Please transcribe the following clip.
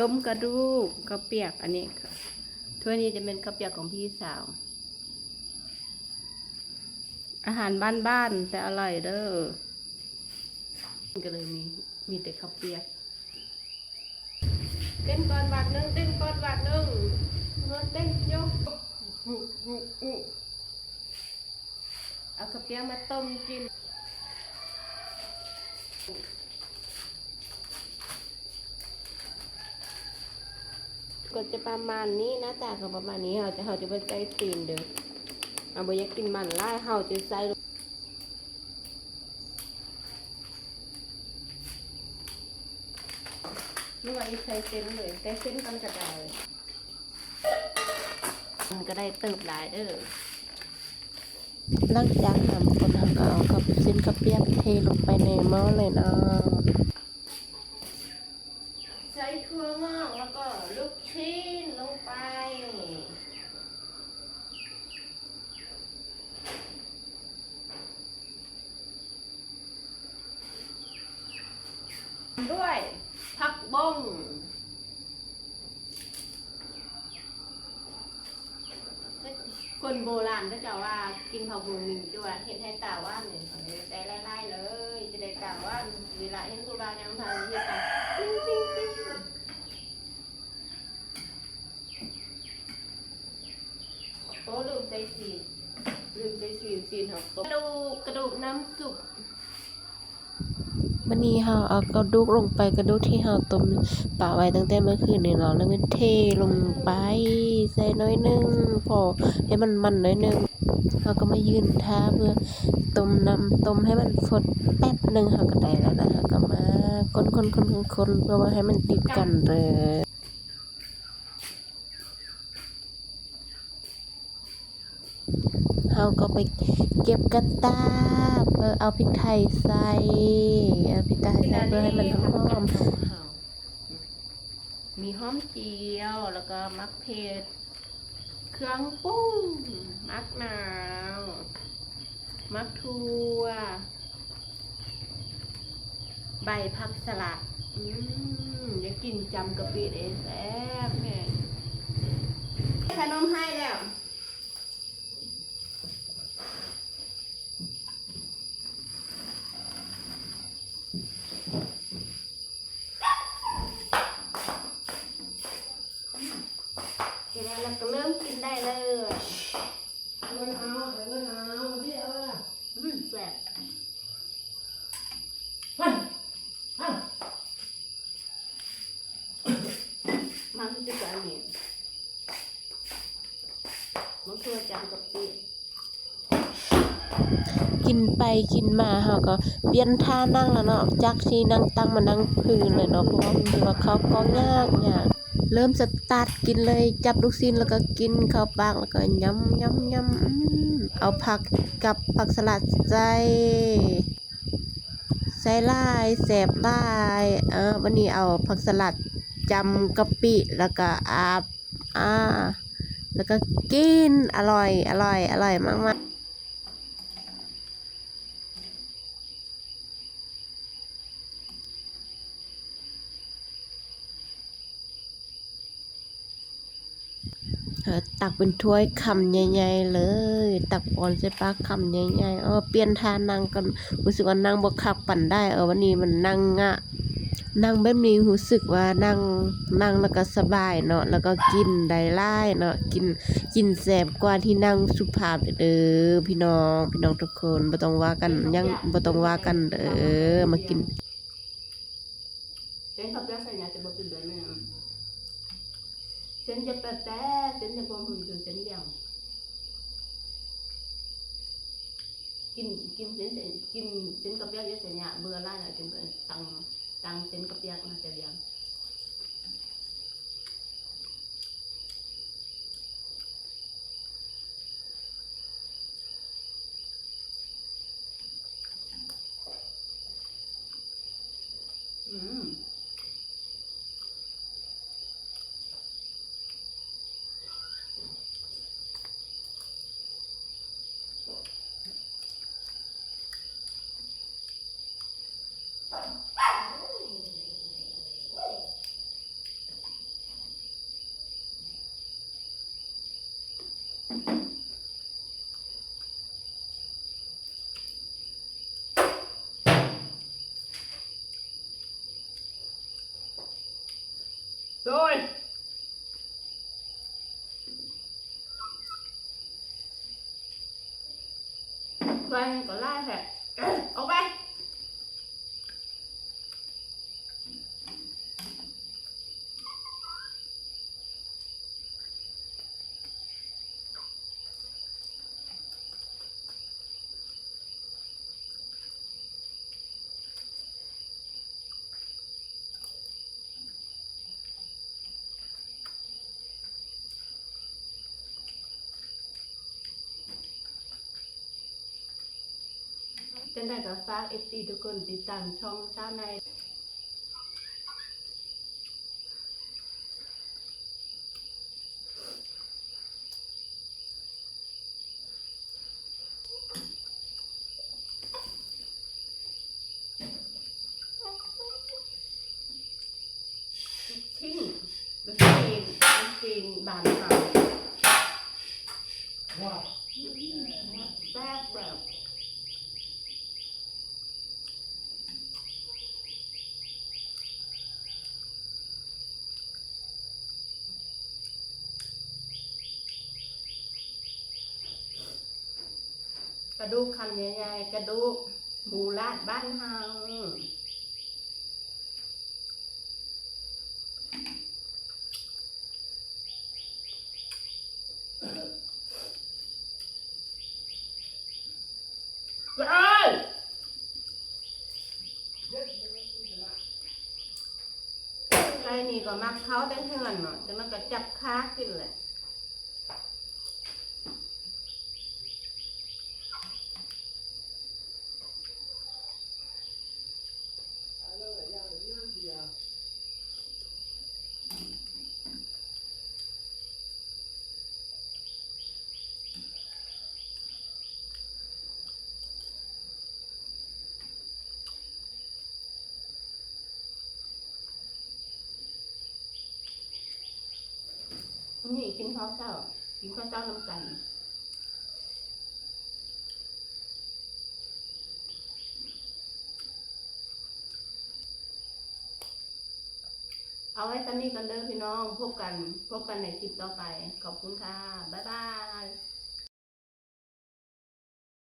ต้มกระดูกข้าวเปียกอันนี้ถ้วยนี้จะเป็นข้าวเปียกของพี่สาวอาหารบ้านๆแต่อร่อยเด้อก็เลยมีแต่ข้าวเปียกเต้นก่อนบาทนึงเต้นก่อนบาทนึงเงินเต้นยกเอาข้าวเปียกมาต้มกินก็จะประมาณนี้นะแต่ก็ประมาณนี้เขาจะไปใส่ตีนเด้อเอาไปอยากกินมันไล่เขาจะใส่นี่ว่าใส่เส้นเลยใส่เส้นกันกระจายมันก็ได้เติบหลายเด้อหลังจากนำคนทำก็เอากับเส้นกระเปียกเทลงไปในหม้อเลยนะใส่ถั่วงอกแล้วก็ลูกชิ้นลงไปด้วยผักบ้งคนโบราณก็จะว่ากินผักบุ้งหนึ่งจ้วเห็นให้ตาว่าหนึ่งได้ไล่ๆเลยจะได้ตาว่าเวลาเห็นกูบางยังทำที่ตาโอ้ลืมใจสีนหกตัวกระดูกน้ำซุปวันนี้เราเอากระดูกลงไปกระดูกที่เราต้มป่าไว้ตั้งแต่เมื่อคืนนี่เนาะแล้วมันเทลงไปใส่น้อยนึงพอให้มันน้อยนึงเราก็มายืนท่าเพื่อต้มให้มันฟดแป๊บนึงเราก็ได้แล้วนะคะก็มาคนเพื่อว่าให้มันติดกันเลยเราก็ไปเก็บกระตาเอาพริกไทยใส่เพื่อให้มันหอมมีหอมเจียวแล้วก็มะเขือเครื่องปรุงมะนาวมะทั่วใบผักสลัดอยากกินจำกะปิเองแซ่บแม่ขนมให้แล้วเราก็เริ่มกินได้เลยเงินเอาที่เอาละแซ่บมันจะแบบนี้มันคือจำกับปีกินไปกินมาเขาก็เปลี่ยนท่านั่งแล้วเนาะจากที่นั่งตั้งมานั่งพื้นเลยเนาะเพราะว่ามันว่าเขาก็ยากเริ่มสตาร์ทกินเลยจับลูกชิ้นแล้วก็กินเข้าปากแล้วก็ยำเอาผักกับผักสลัดใส่ลายแสบลายวันนี้เอาผักสลัดจำกะปิแล้วก็แล้วก็กินอร่อยมากๆตักเป็นถ้วยคำใหญ่ๆเลยตักปอนใส่ปากคำใหญ่ๆเปลี่ยนท่านั่งกันรู้สึกว่านั่งบ่คักปั่นได้วันนี้มันนั่งนั่งแบบนี้รู้สึกว่านั่งแล้วก็สบายเนาะแล้วก็กินได้หลายเนาะกินแซ่บกว่าที่นั่งสุภาพเด้อพี่น้องทุกคนบ่ต้องว่ากันยังบ่ต้องว่ากันเด้อมากินเส้นข้าวเปียกใส่ยาจะบ่กินเลยแม่เส้นจะแป๊ะเส้นจะพอมคือเส้นเดียวกินเส้นกระเปียกเยอะเสียเนี่ยเบื่อไล่แล้วจนเกินตังเส้นกระเปียกมาจะเลี้ยง โดยไปก็ไล่แหละเอาไปจังได้กับฝากFTทุกคนติดตามช่องเจ้าในทิ้งลูกจีนบานเขาแซ่บแบบกระดูกคำใหญ่ๆกระดูกหมูลาดบ้านเฮาเอ้ยไก่นี่ก็มักเขาแต่เถื่อนเนาะแต่มันก็จับค้ากินแหละนี่กินข้าวเช้ากินข้าวเช้าน้ำกันเอาไว้ตอนนี้กันเด้อพี่น้องพบกันในคลิปต่อไปขอบคุณค่ะบ๊ายบาย